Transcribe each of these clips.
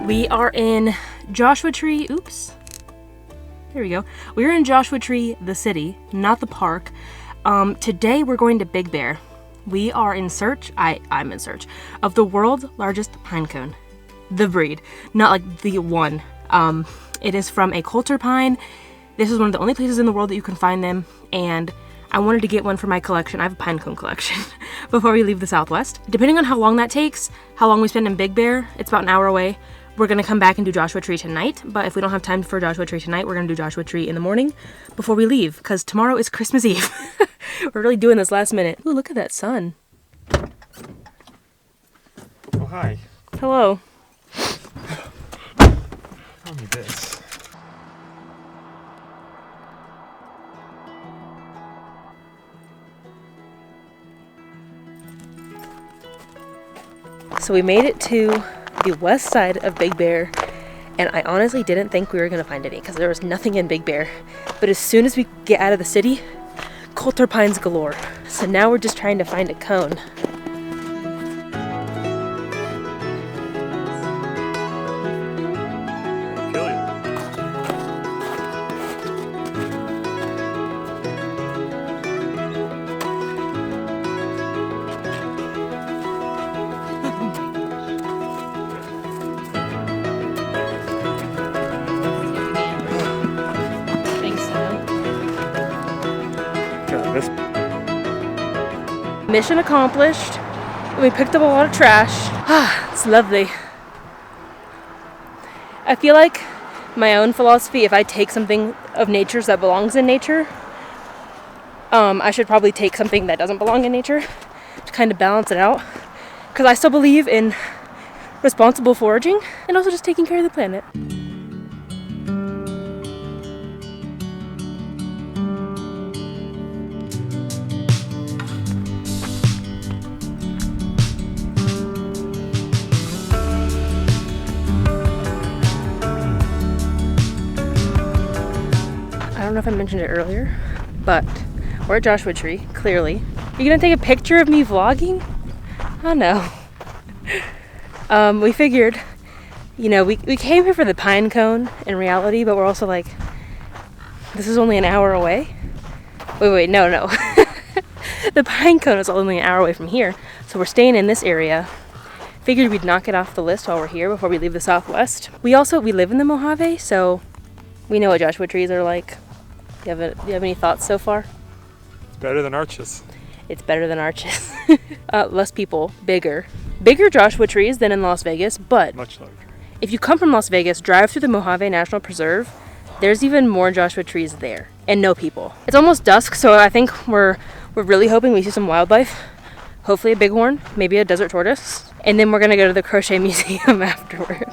We are in Joshua Tree. Oops. There we go. We're in Joshua Tree, the city, not the park. Today we're going to Big Bear. We are in search, I'm in search, of the world's largest pinecone. The breed, not like the one. It is from a Coulter Pine. This is one of the only places in the world that you can find them, and I wanted to get one for my collection. I have a pinecone collection before we leave the Southwest. Depending on how long that takes, how long we spend in Big Bear, it's about an hour away. We're gonna come back and do Joshua Tree tonight, but if we don't have time for Joshua Tree tonight, we're gonna do Joshua Tree in the morning before we leave, because tomorrow is Christmas Eve. We're really doing this last minute. Ooh, look at that sun. Oh, hi. Hello. Tell me this. So we made it to the west side of Big Bear, and I honestly didn't think we were gonna find any because there was nothing in Big Bear. But as soon as we get out of the city, Coulter Pines galore. So now we're just trying to find a cone. Kill you. This. Mission accomplished. We picked up a lot of trash. It's lovely. I feel like my own philosophy, if I take something of nature's that belongs in nature, I should probably take something that doesn't belong in nature to kind of balance it out. Because I still believe in responsible foraging and also just taking care of the planet. I don't know if I mentioned it earlier, but we're at Joshua Tree, clearly. Are you gonna take a picture of me vlogging? Oh no. We figured, you know, we came here for the pine cone in reality, but we're also like, this is only an hour away. Wait, no. The pine cone is only an hour away from here, so we're staying in this area. Figured we'd knock it off the list while we're here before we leave the Southwest. We live in the Mojave, so we know what Joshua trees are like. Do you have any thoughts so far? It's better than arches. It's better than arches. Less people, bigger Joshua trees than in Las Vegas, but Much larger. if you come from Las Vegas, drive through the Mojave National Preserve, there's even more Joshua trees there, and no people. It's almost dusk, so I think we're really hoping we see some wildlife. Hopefully a bighorn, maybe a desert tortoise, and then we're gonna go to the crochet museum afterward.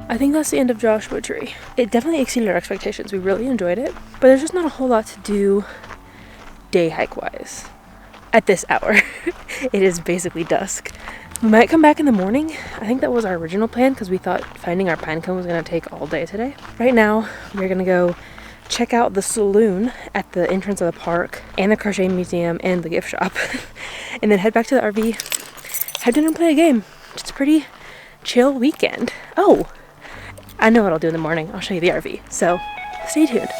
I think that's the end of Joshua Tree. It definitely exceeded our expectations. We really enjoyed it, but there's just not a whole lot to do day hike wise at this hour. It is basically dusk. We might come back in the morning. I think that was our original plan because we thought finding our pinecone was going to take all day today. Right now, we're going to go check out the saloon at the entrance of the park and the crochet museum and the gift shop, and then head back to the RV, have dinner and play a game. Just a pretty chill weekend. Oh, I know what I'll do in the morning. I'll show you the RV. So stay tuned.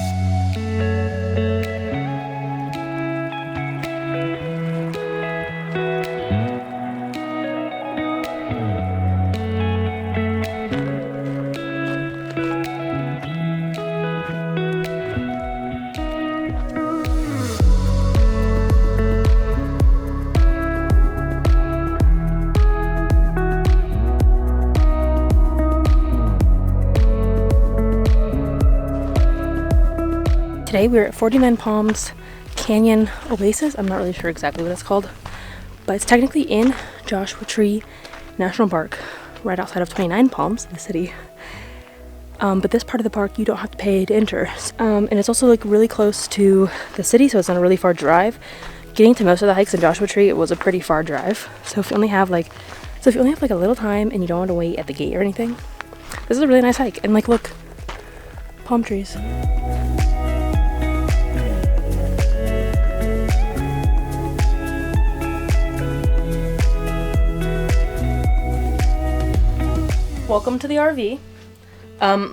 Today we're at 49 Palms Canyon Oasis. I'm not really sure exactly what it's called, but it's technically in Joshua Tree National Park, right outside of 29 Palms, the city. But this part of the park you don't have to pay to enter. And it's also like really close to the city, so it's not a really far drive. Getting to most of the hikes in Joshua Tree, it was a pretty far drive. So if you only have like a little time and you don't want to wait at the gate or anything, this is a really nice hike. And like, look, palm trees. Welcome to the RV.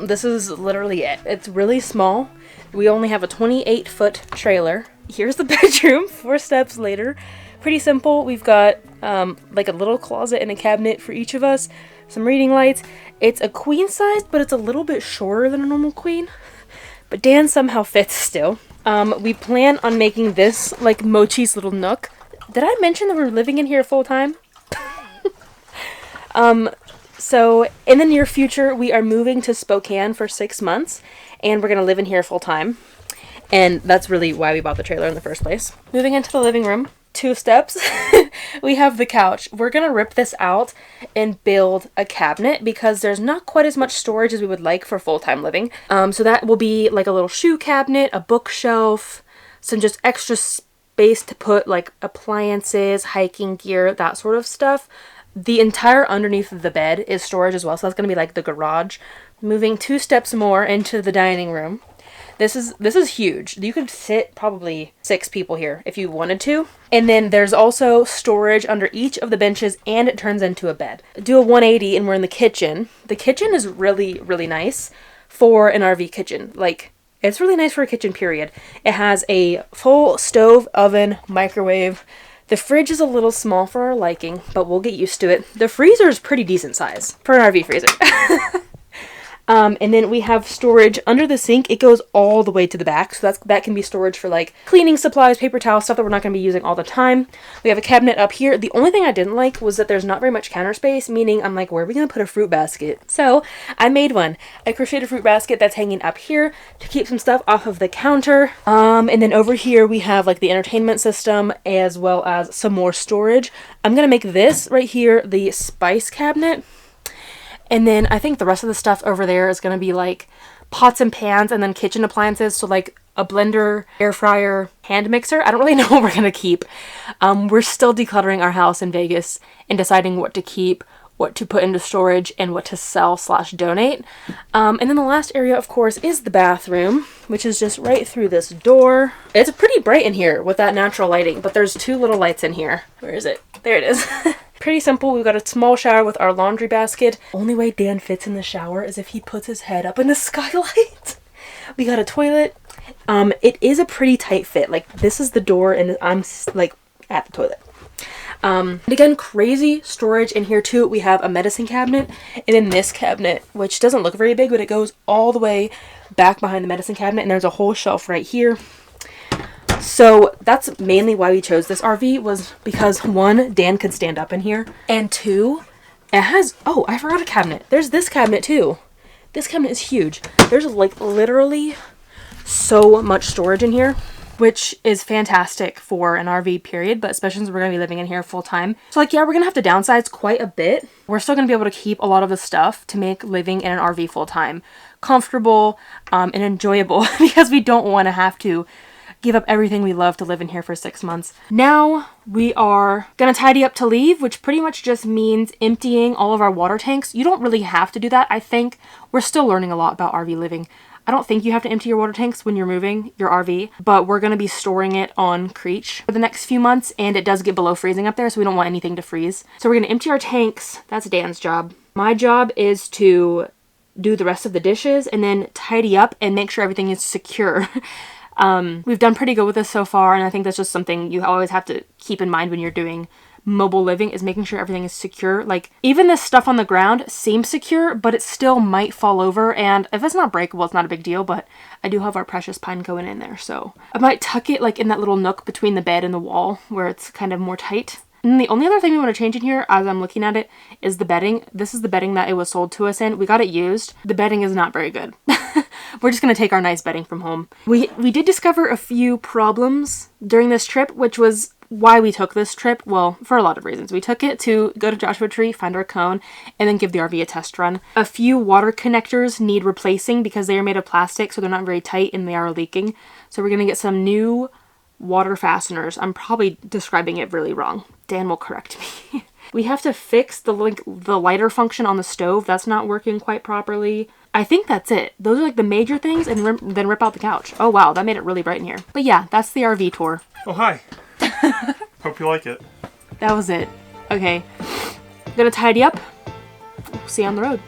This is literally it. It's really small. We only have a 28-foot trailer. Here's the bedroom, 4 steps later. Pretty simple. We've got like a little closet and a cabinet for each of us. Some reading lights. It's a queen size, but it's a little bit shorter than a normal queen. But Dan somehow fits still. We plan on making this like Mochi's little nook. Did I mention that we're living in here full time? So in the near future, we are moving to Spokane for 6 months, and we're going to live in here full time. And that's really why we bought the trailer in the first place. Moving into the living room, 2 steps, we have the couch. We're going to rip this out and build a cabinet because there's not quite as much storage as we would like for full-time living. So that will be like a little shoe cabinet, a bookshelf, some just extra space to put like appliances, hiking gear, that sort of stuff. The entire underneath of the bed is storage as well, so that's going to be like the garage. Moving 2 steps more into the dining room. This is huge. You could sit probably 6 people here if you wanted to. And then there's also storage under each of the benches, and it turns into a bed. Do a 180 and we're in the kitchen. The kitchen is really, really nice for an RV kitchen. Like, it's really nice for a kitchen, period. It has a full stove, oven, microwave. The fridge is a little small for our liking, but we'll get used to it. The freezer is pretty decent size for an RV freezer. And then we have storage under the sink. It goes all the way to the back, so that can be storage for like cleaning supplies, paper towels, stuff that we're not going to be using all the time. We have a cabinet up here. The only thing I didn't like was that there's not very much counter space, meaning I'm like, where are we going to put a fruit basket? So I made one. I crocheted a fruit basket that's hanging up here to keep some stuff off of the counter. And then over here we have like the entertainment system as well as some more storage. I'm going to make this right here the spice cabinet. And then I think the rest of the stuff over there is going to be like pots and pans and then kitchen appliances. So like a blender, air fryer, hand mixer. I don't really know what we're going to keep. We're still decluttering our house in Vegas and deciding what to keep, what to put into storage, and what to sell/donate. And then the last area, of course, is the bathroom, which is just right through this door. It's pretty bright in here with that natural lighting, but there's 2 little lights in here. Where is it? There it is. Pretty simple. We've got a small shower with our laundry basket. Only way Dan fits in the shower is if he puts his head up in the skylight. We got a toilet. It is a pretty tight fit. Like, this is the door and I'm like at the toilet. And again, crazy storage in here too. We have a medicine cabinet, and then this cabinet, which doesn't look very big, but it goes all the way back behind the medicine cabinet, and there's a whole shelf right here. So that's mainly why we chose this RV, was because 1, Dan could stand up in here, and 2, it has, oh, I forgot a cabinet. There's this cabinet too. This cabinet is huge. There's like literally so much storage in here, which is fantastic for an RV, period, but especially since we're going to be living in here full time. So like, yeah, we're going to have to downsize quite a bit. We're still going to be able to keep a lot of the stuff to make living in an RV full time comfortable and enjoyable, because we don't want to have to give up everything we love to live in here for 6 months. Now we are gonna tidy up to leave, which pretty much just means emptying all of our water tanks. You don't really have to do that. I think we're still learning a lot about RV living. I don't think you have to empty your water tanks when you're moving your RV, but we're gonna be storing it on Creech for the next few months, and it does get below freezing up there, so we don't want anything to freeze. So we're gonna empty our tanks. That's Dan's job. My job is to do the rest of the dishes and then tidy up and make sure everything is secure. We've done pretty good with this so far, and I think that's just something you always have to keep in mind when you're doing mobile living, is making sure everything is secure. Like, even this stuff on the ground seems secure, but it still might fall over, and if it's not breakable, it's not a big deal, but I do have our precious pinecone in there, so I might tuck it like in that little nook between the bed and the wall where it's kind of more tight. And the only other thing we want to change in here, as I'm looking at it, is the bedding. This is the bedding that it was sold to us in. We got it used. The bedding is not very good. We're just gonna take our nice bedding from home. We did discover a few problems during this trip, which was why we took this trip. Well, for a lot of reasons. We took it to go to Joshua Tree, find our cone, and then give the RV a test run. A few water connectors need replacing because they are made of plastic, so they're not very tight and they are leaking. So we're gonna get some new water fasteners. I'm probably describing it really wrong. Dan will correct me. We have to fix the lighter function on the stove. That's not working quite properly. I think that's it. Those are like the major things, and then rip out the couch. Oh wow, that made it really bright in here. But yeah, that's the RV tour. Oh, hi. Hope you like it. That was it. Okay, gonna tidy up. See you on the road.